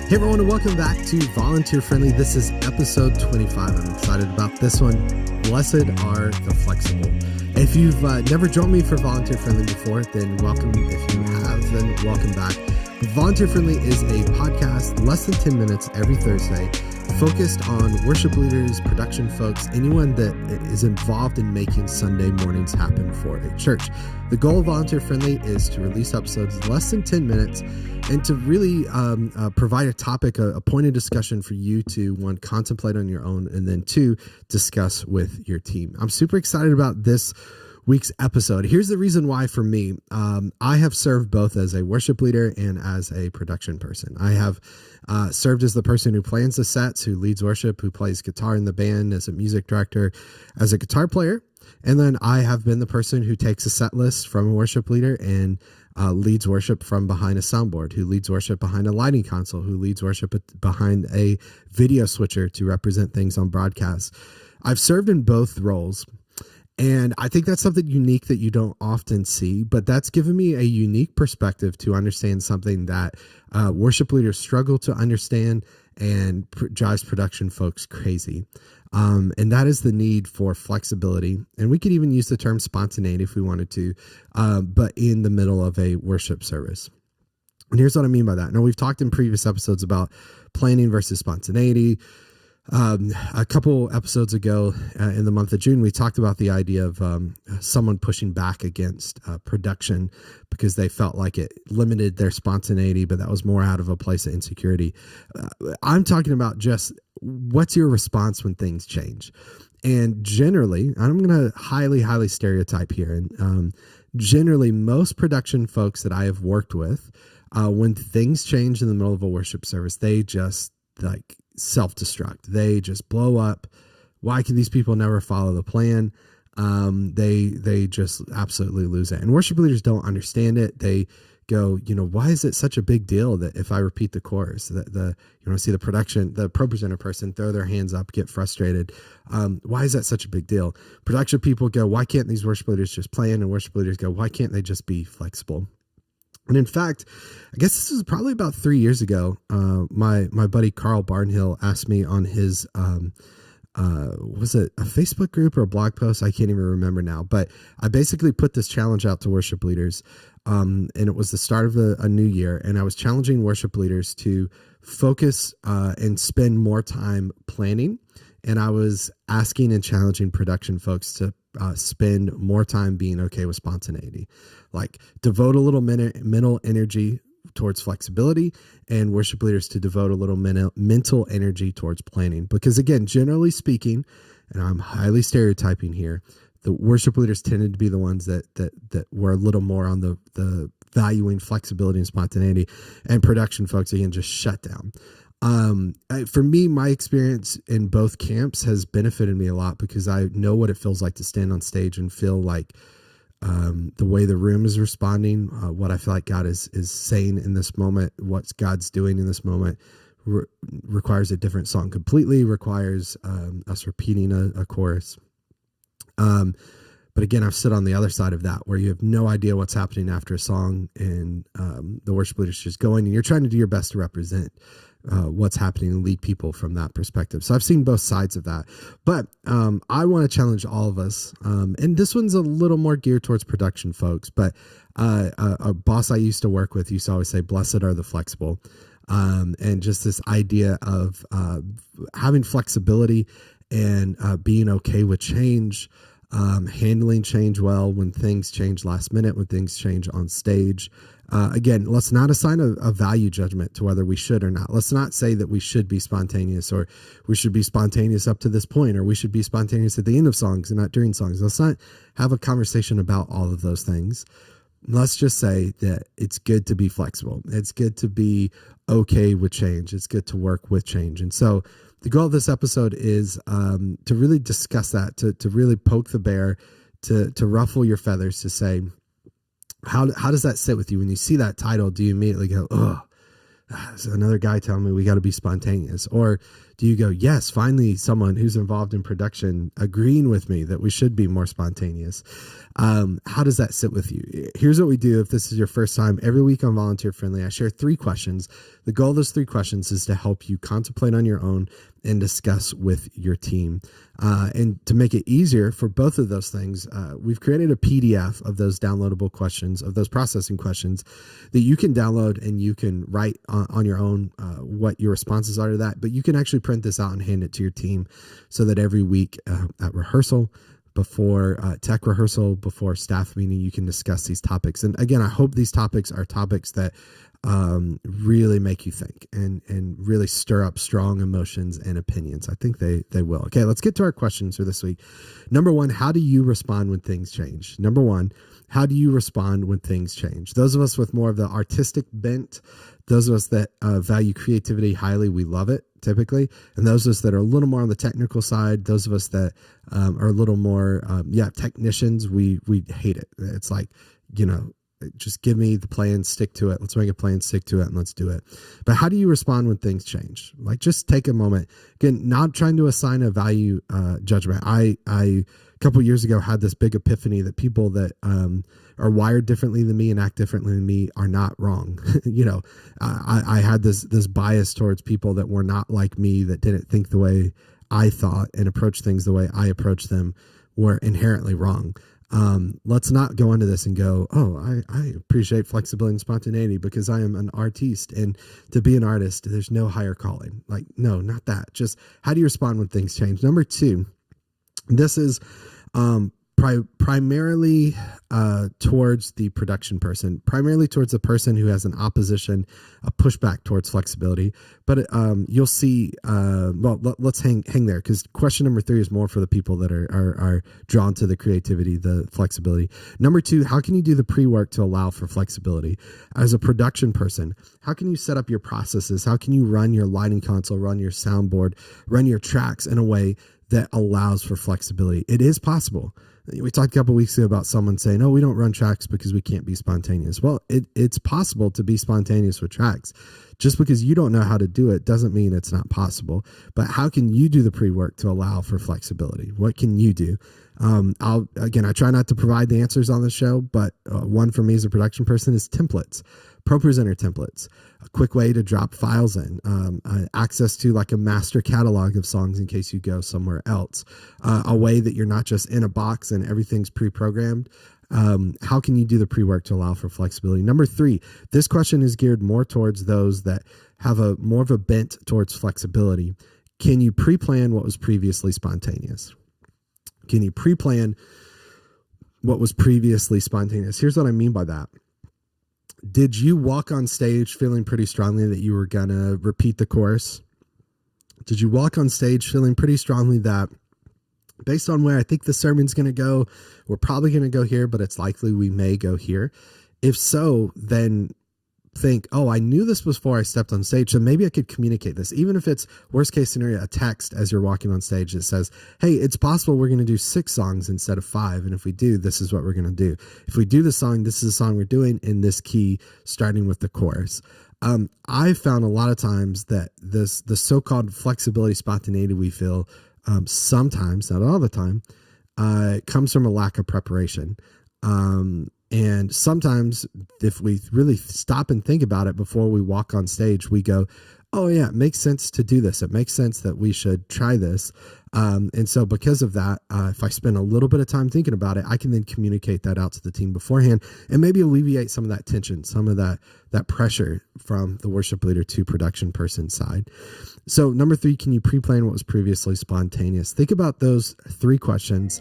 Hey everyone, and welcome back to Volunteer Friendly. This is episode 25. I'm excited about this one. Blessed are the flexible. If you've never joined me for Volunteer Friendly before, then welcome. If you have, then welcome back. Volunteer Friendly is a podcast, less than 10 minutes every Thursday, focused on worship leaders, production folks, anyone that is involved in making Sunday mornings happen for a church. The goal of Volunteer Friendly is to release episodes less than 10 minutes and to really provide a topic, a point of discussion for you to, one, contemplate on your own, and then two, discuss with your team. I'm super excited about this week's episode. Here's the reason why for me. I have served both as a worship leader and as a production person. I have served as the person who plans the sets, who leads worship, who plays guitar in the band, as a music director, as a guitar player. And then I have been the person who takes a set list from a worship leader and leads worship from behind a soundboard, who leads worship behind a lighting console, who leads worship behind a video switcher to represent things on broadcast. I've served in both roles. And I think that's something unique that you don't often see, but that's given me a unique perspective to understand something that worship leaders struggle to understand and drives production folks crazy. And that is the need for flexibility. And we could even use the term spontaneity if we wanted to, but in the middle of a worship service. And here's what I mean by that. Now, we've talked in previous episodes about planning versus spontaneity. A couple episodes ago in the month of June, we talked about the idea of someone pushing back against production because they felt like it limited their spontaneity, but that was more out of a place of insecurity. I'm talking about just what's your response when things change. And generally, I'm going to highly stereotype here. And generally, most production folks that I have worked with, when things change in the middle of a worship service, they just self-destruct. They just blow up. Why can these people never follow the plan? They just absolutely lose it. And worship leaders don't understand it. They go, why is it such a big deal that if I repeat the chorus, see the pro presenter person throw their hands up, get frustrated. Why is that such a big deal? Production people go, why can't these worship leaders just plan? And worship leaders go, why can't they just be flexible? And in fact, I guess this was probably about 3 years ago. My buddy Carl Barnhill asked me on his, was it a Facebook group or a blog post? I can't even remember now. But I basically put this challenge out to worship leaders, and it was the start of a new year. And I was challenging worship leaders to focus and spend more time planning. And I was asking and challenging production folks to spend more time being okay with spontaneity, like devote a little mental energy towards flexibility, and worship leaders to devote a little mental energy towards planning. Because again, generally speaking, and I'm highly stereotyping here, the worship leaders tended to be the ones that were a little more on the valuing flexibility and spontaneity, and production folks, again, just shut down. For me, my experience in both camps has benefited me a lot because I know what it feels like to stand on stage and feel like the way the room is responding, what I feel like God is saying in this moment, what God's doing in this moment requires a different song completely, requires us repeating a chorus. But again, I've stood on the other side of that where you have no idea what's happening after a song, and the worship leader's just going, and you're trying to do your best to represent what's happening and lead people from that perspective. So I've seen both sides of that, but I want to challenge all of us. And this one's a little more geared towards production folks, but a boss I used to work with used to always say, blessed are the flexible. And just this idea of having flexibility and being okay with change, handling change well when things change last minute, when things change on stage. Again, let's not assign a value judgment to whether we should or not. Let's not say that we should be spontaneous, or we should be spontaneous up to this point, or we should be spontaneous at the end of songs and not during songs. Let's not have a conversation about all of those things. Let's just say that it's good to be flexible. It's good to be okay with change. It's good to work with change. And so the goal of this episode is to really discuss that, to really poke the bear, to ruffle your feathers, to say, how does that sit with you? When you see that title, do you immediately go, oh, There's another guy telling me we got to be spontaneous? Or do you go, yes, finally someone who's involved in production agreeing with me that we should be more spontaneous? How does that sit with you? Here's what we do. If this is your first time, every week on Volunteer Friendly, I share 3 questions. The goal of those 3 questions is to help you contemplate on your own and discuss with your team. And to make it easier for both of those things, we've created a PDF of those downloadable questions, of those processing questions that you can download, and you can write on your own what your responses are to that. But you can actually print this out and hand it to your team so that every week at rehearsal, before tech rehearsal, before staff meeting, you can discuss these topics. And again, I hope these topics are topics that really make you think and really stir up strong emotions and opinions. I think they will. Okay, let's get to our questions for this week. Number 1, how do you respond when things change? Number 1, how do you respond when things change? Those of us with more of the artistic bent, those of us that value creativity highly, we love it typically. And those of us that are a little more on the technical side, those of us that are a little more, technicians, we hate it. It's like, just give me the plan, stick to it. Let's make a plan, stick to it, and let's do it. But how do you respond when things change? Like, just take a moment. Again, not trying to assign a value judgment. I a couple of years ago had this big epiphany that people that are wired differently than me and act differently than me are not wrong. I had this bias towards people that were not like me, that didn't think the way I thought and approach things the way I approach them, were inherently wrong. Let's not go into this and go, oh, I appreciate flexibility and spontaneity because I am an artiste, and to be an artist, there's no higher calling. Like, no, not that. Just how do you respond when things change? Number 2, this is primarily towards the production person, primarily towards the person who has an opposition, a pushback towards flexibility. But you'll see, let's hang there, because question number 3 is more for the people that are drawn to the creativity, the flexibility. Number 2, how can you do the pre-work to allow for flexibility? As a production person, how can you set up your processes? How can you run your lighting console, run your soundboard, run your tracks in a way that allows for flexibility? It is possible. We talked a couple of weeks ago about someone saying, oh, we don't run tracks because we can't be spontaneous. Well, it's possible to be spontaneous with tracks. Just because you don't know how to do it doesn't mean it's not possible. But how can you do the pre-work to allow for flexibility? What can you do? I try not to provide the answers on the show, but one for me as a production person is templates. ProPresenter templates, a quick way to drop files in, access to like a master catalog of songs in case you go somewhere else, a way that you're not just in a box and everything's pre-programmed. How can you do the pre-work to allow for flexibility? Number 3, this question is geared more towards those that have more of a bent towards flexibility. Can you pre-plan what was previously spontaneous? Can you pre-plan what was previously spontaneous? Here's what I mean by that. Did you walk on stage feeling pretty strongly that you were going to repeat the chorus? Did you walk on stage feeling pretty strongly that based on where I think the sermon's going to go, we're probably going to go here, but it's likely we may go here? If so, then think, oh, I knew this before I stepped on stage, so maybe I could communicate this. Even if it's worst case scenario, a text as you're walking on stage that says, hey, it's possible we're going to do 6 songs instead of 5. And if we do, this is what we're going to do. If we do the song, this is the song we're doing in this key, starting with the chorus. I found a lot of times that the so-called flexibility, spontaneity we feel, sometimes, not all the time, comes from a lack of preparation. And sometimes if we really stop and think about it before we walk on stage, we go, oh yeah, it makes sense to do this. It makes sense that we should try this. And so because of that, if I spend a little bit of time thinking about it, I can then communicate that out to the team beforehand and maybe alleviate some of that tension, some of that pressure from the worship leader to production person side. So number 3, can you pre-plan what was previously spontaneous? Think about those 3 questions.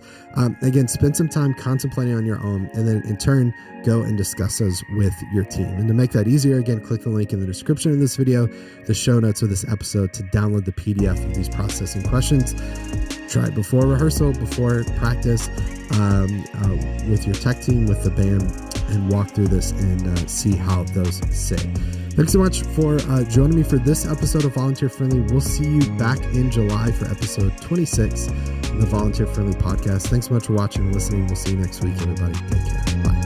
Again, spend some time contemplating on your own, and then in turn, go and discuss those with your team. And to make that easier, again, click the link in the description of this video, the show notes of this episode, to download the PDF of these processing questions. Try it before rehearsal, before practice, with your tech team, with the band, and walk through this and see how those sit. Thanks so much for joining me for this episode of Volunteer Friendly. We'll see you back in July for episode 26 of the Volunteer Friendly podcast. Thanks so much for watching and listening. We'll see you next week, everybody. Take care. Bye.